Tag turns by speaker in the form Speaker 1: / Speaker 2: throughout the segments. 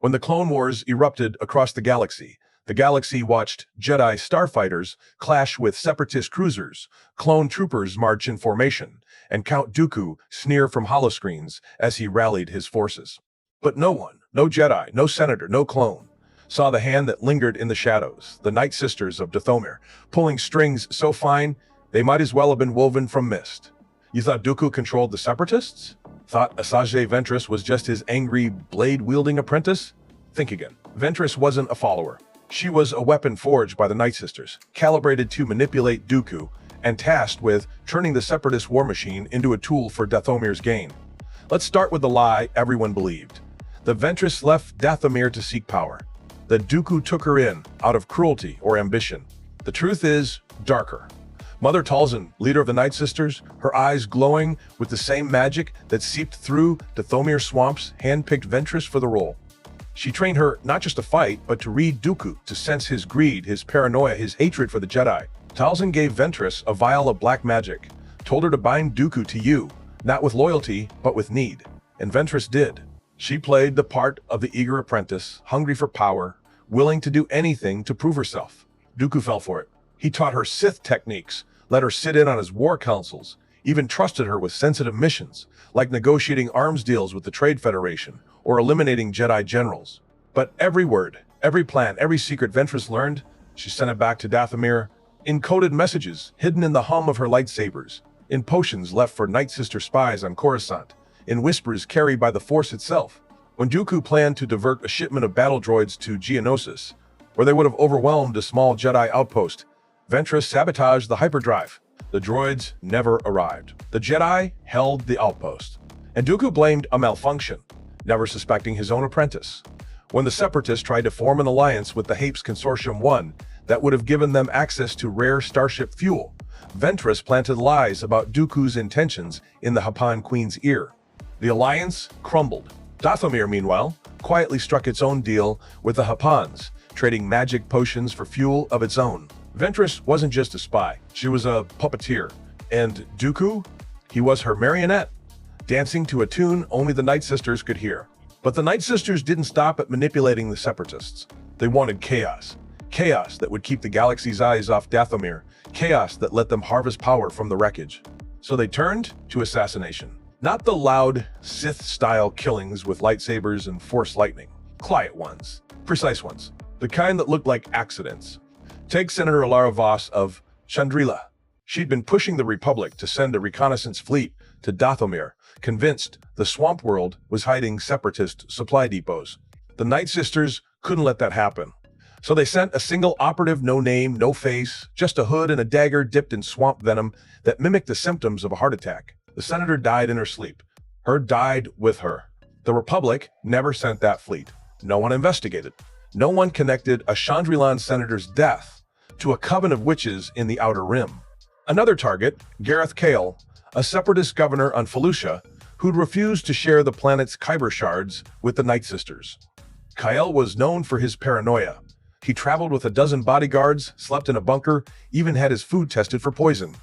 Speaker 1: When the Clone Wars erupted across the galaxy watched Jedi starfighters clash with Separatist cruisers, clone troopers march in formation, and Count Dooku sneer from holoscreens as he rallied his forces. But no one, no Jedi, no senator, no clone, saw the hand that lingered in the shadows, the Nightsisters of Dathomir, pulling strings so fine they might as well have been woven from mist. You thought Dooku controlled the Separatists? Thought Asajj Ventress was just his angry, blade-wielding apprentice? Think again. Ventress wasn't a follower. She was a weapon forged by the Nightsisters, calibrated to manipulate Dooku, and tasked with turning the Separatist war machine into a tool for Dathomir's gain. Let's start with the lie everyone believed. The Ventress left Dathomir to seek power. That Dooku took her in, out of cruelty or ambition. The truth is darker. Mother Talzin, leader of the Nightsisters, her eyes glowing with the same magic that seeped through Dathomir swamps, handpicked Ventress for the role. She trained her not just to fight, but to read Dooku, to sense his greed, his paranoia, his hatred for the Jedi. Talzin gave Ventress a vial of black magic, told her to bind Dooku to you, not with loyalty, but with need. And Ventress did. She played the part of the eager apprentice, hungry for power, willing to do anything to prove herself. Dooku fell for it. He taught her Sith techniques, let her sit in on his war councils, even trusted her with sensitive missions, like negotiating arms deals with the Trade Federation or eliminating Jedi generals. But every word, every plan, every secret Ventress learned, she sent it back to Dathomir in coded messages hidden in the hum of her lightsabers, in potions left for Nightsister spies on Coruscant, in whispers carried by the Force itself. When Dooku planned to divert a shipment of battle droids to Geonosis, where they would have overwhelmed a small Jedi outpost, Ventress sabotaged the hyperdrive. The droids never arrived. The Jedi held the outpost. And Dooku blamed a malfunction, never suspecting his own apprentice. When the Separatists tried to form an alliance with the Hapes Consortium 1 that would have given them access to rare starship fuel, Ventress planted lies about Dooku's intentions in the Hapan Queen's ear. The alliance crumbled. Dathomir, meanwhile, quietly struck its own deal with the Hapans, trading magic potions for fuel of its own. Ventress wasn't just a spy, she was a puppeteer. And Dooku? He was her marionette, dancing to a tune only the Nightsisters could hear. But the Nightsisters didn't stop at manipulating the Separatists. They wanted chaos. Chaos that would keep the galaxy's eyes off Dathomir. Chaos that let them harvest power from the wreckage. So they turned to assassination. Not the loud, Sith-style killings with lightsabers and force lightning. Quiet ones. Precise ones. The kind that looked like accidents. Take Senator Alara Voss of Chandrila. She'd been pushing the Republic to send a reconnaissance fleet to Dathomir, convinced the swamp world was hiding Separatist supply depots. The Nightsisters couldn't let that happen. So they sent a single operative, no name, no face, just a hood and a dagger dipped in swamp venom that mimicked the symptoms of a heart attack. The senator died in her sleep. Her died with her. The Republic never sent that fleet. No one investigated. No one connected a Chandrilan senator's death to a coven of witches in the Outer Rim. Another target, Gareth Kale, a Separatist governor on Felucia, who'd refused to share the planet's kyber shards with the Nightsisters. Kyle was known for his paranoia. He traveled with a dozen bodyguards, slept in a bunker, even had his food tested for poison.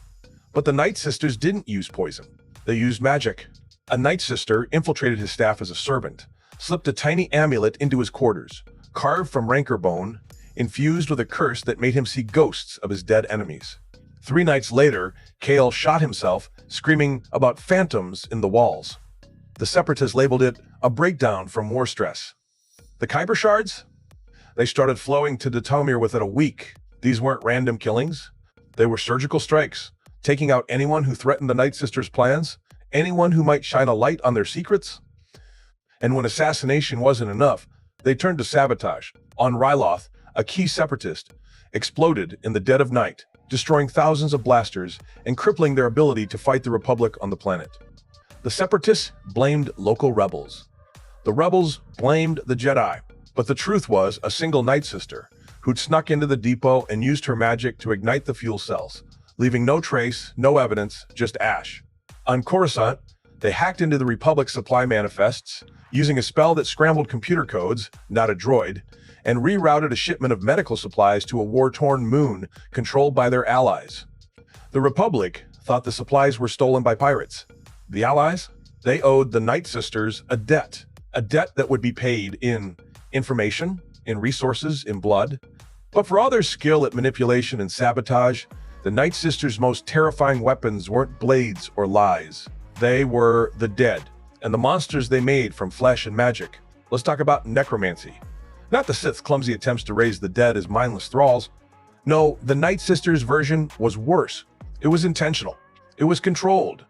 Speaker 1: But the Nightsisters didn't use poison. They used magic. A Nightsister infiltrated his staff as a servant, slipped a tiny amulet into his quarters, carved from rancor bone, infused with a curse that made him see ghosts of his dead enemies. 3 nights later, Kale shot himself, screaming about phantoms in the walls. The Separatists labeled it a breakdown from war stress. The kyber shards? They started flowing to Dathomir within a week. These weren't random killings. They were surgical strikes, taking out anyone who threatened the Nightsisters' plans, anyone who might shine a light on their secrets. And when assassination wasn't enough, they turned to sabotage. On Ryloth, a key Separatist exploded in the dead of night, destroying thousands of blasters and crippling their ability to fight the Republic on the planet. The Separatists blamed local rebels. The rebels blamed the Jedi. But the truth was a single Nightsister who'd snuck into the depot and used her magic to ignite the fuel cells, leaving no trace, no evidence, just ash. On Coruscant, they hacked into the Republic's supply manifests, using a spell that scrambled computer codes, not a droid, and rerouted a shipment of medical supplies to a war-torn moon controlled by their allies. The Republic thought the supplies were stolen by pirates. The allies? They owed the Nightsisters a debt that would be paid in information, in resources, in blood. But for all their skill at manipulation and sabotage, the Nightsisters' most terrifying weapons weren't blades or lies. They were the dead, and the monsters they made from flesh and magic. Let's talk about necromancy. Not the Sith's clumsy attempts to raise the dead as mindless thralls. No, the Nightsisters' version was worse. It was intentional. It was controlled.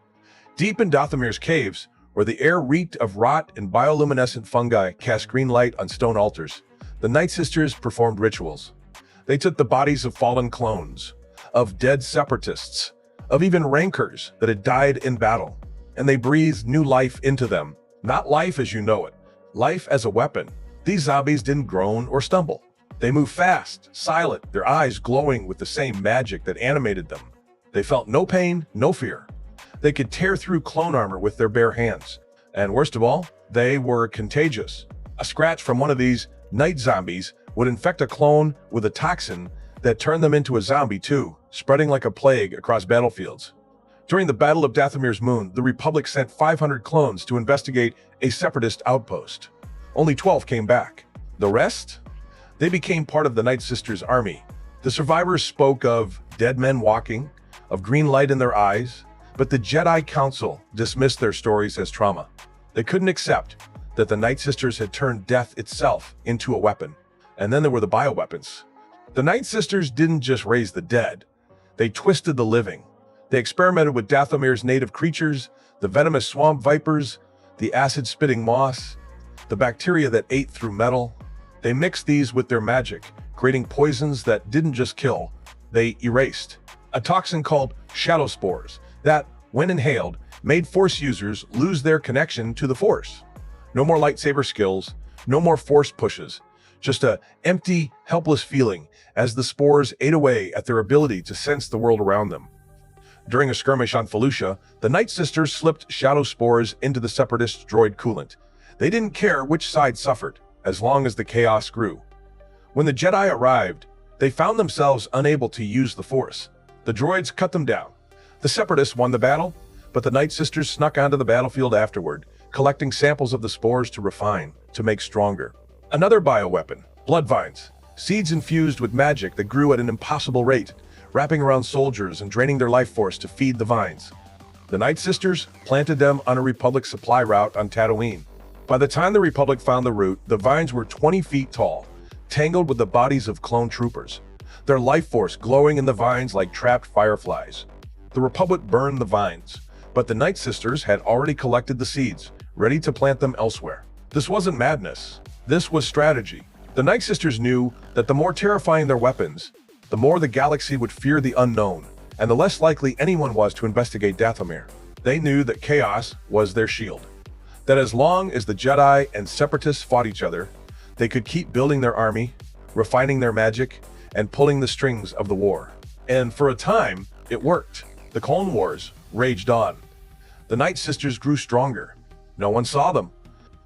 Speaker 1: Deep in Dathomir's caves, where the air reeked of rot and bioluminescent fungi cast green light on stone altars, the Nightsisters performed rituals. They took the bodies of fallen clones, of dead Separatists, of even rancors that had died in battle, and they breathed new life into them. Not life as you know it, life as a weapon. These zombies didn't groan or stumble. They moved fast, silent, their eyes glowing with the same magic that animated them. They felt no pain, no fear. They could tear through clone armor with their bare hands. And worst of all, they were contagious. A scratch from one of these night zombies would infect a clone with a toxin that turned them into a zombie too, spreading like a plague across battlefields. During the Battle of Dathomir's moon, the Republic sent 500 clones to investigate a Separatist outpost. Only 12 came back. The rest? They became part of the Nightsisters' army. The survivors spoke of dead men walking, of green light in their eyes, but the Jedi Council dismissed their stories as trauma. They couldn't accept that the Nightsisters had turned death itself into a weapon. And then there were the bioweapons. The Nightsisters didn't just raise the dead. They twisted the living. They experimented with Dathomir's native creatures, the venomous swamp vipers, the acid-spitting moss, the bacteria that ate through metal. They mixed these with their magic, creating poisons that didn't just kill, they erased. A toxin called shadow spores that, when inhaled, made Force users lose their connection to the Force. No more lightsaber skills, no more Force pushes, just a empty, helpless feeling as the spores ate away at their ability to sense the world around them. During a skirmish on Felucia, the Nightsisters slipped shadow spores into the Separatist droid coolant. They didn't care which side suffered, as long as the chaos grew. When the Jedi arrived, they found themselves unable to use the Force. The droids cut them down. The Separatists won the battle, but the Nightsisters snuck onto the battlefield afterward, collecting samples of the spores to refine, to make stronger. Another bioweapon, blood vines, seeds infused with magic that grew at an impossible rate, wrapping around soldiers and draining their life force to feed the vines. The Nightsisters planted them on a Republic supply route on Tatooine. By the time the Republic found the route, the vines were 20 feet tall, tangled with the bodies of clone troopers, their life force glowing in the vines like trapped fireflies. The Republic burned the vines, but the Nightsisters had already collected the seeds, ready to plant them elsewhere. This wasn't madness. This was strategy. The Nightsisters knew that the more terrifying their weapons, the more the galaxy would fear the unknown, and the less likely anyone was to investigate Dathomir. They knew that chaos was their shield. That as long as the Jedi and Separatists fought each other, they could keep building their army, refining their magic, and pulling the strings of the war. And for a time, it worked. The Clone Wars raged on. The Nightsisters grew stronger. No one saw them.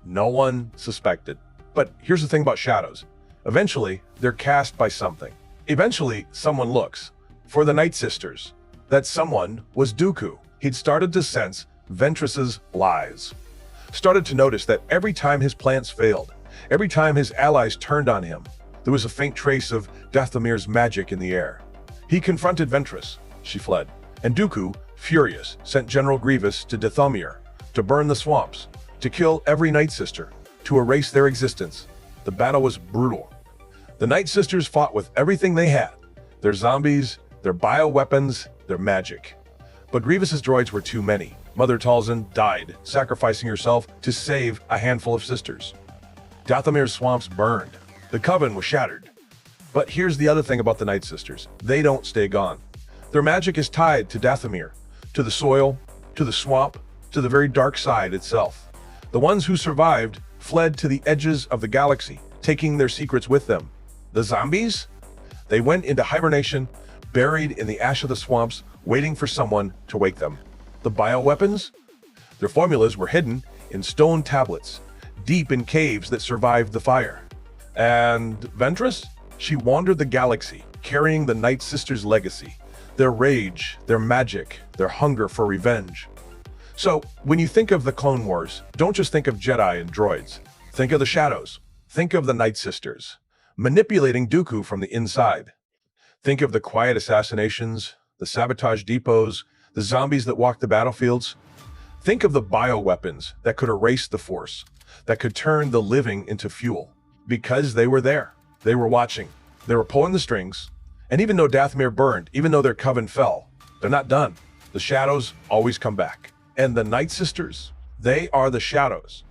Speaker 1: No one suspected. But here's the thing about shadows. Eventually, they're cast by something. Eventually, someone looks. For the Nightsisters, that someone was Dooku. He'd started to sense Ventress's lies. Started to notice that every time his plans failed, every time his allies turned on him, there was a faint trace of Dathomir's magic in the air. He confronted Ventress. She fled. And Dooku, furious, sent General Grievous to Dathomir to burn the swamps, to kill every Nightsister, to erase their existence. The battle was brutal. The Nightsisters fought with everything they had, their zombies, their bioweapons, their magic. But Grievous's droids were too many. Mother Talzin died, sacrificing herself to save a handful of sisters. Dathomir's swamps burned. The coven was shattered. But here's the other thing about the Nightsisters. They don't stay gone. Their magic is tied to Dathomir, to the soil, to the swamp, to the very dark side itself. The ones who survived fled to the edges of the galaxy, taking their secrets with them. The zombies? They went into hibernation, buried in the ash of the swamps, waiting for someone to wake them. The bioweapons? Their formulas were hidden in stone tablets, deep in caves that survived the fire. And Ventress? She wandered the galaxy, carrying the Nightsisters' legacy, their rage, their magic, their hunger for revenge. So, when you think of the Clone Wars, don't just think of Jedi and droids. Think of the shadows. Think of the Nightsisters, manipulating Dooku from the inside. Think of the quiet assassinations, the sabotage depots, the zombies that walk the battlefields. Think of the bioweapons that could erase the Force, that could turn the living into fuel. Because they were there. They were watching. They were pulling the strings. And even though Dathomir burned, even though their coven fell, they're not done. The shadows always come back. And the Nightsisters, they are the shadows.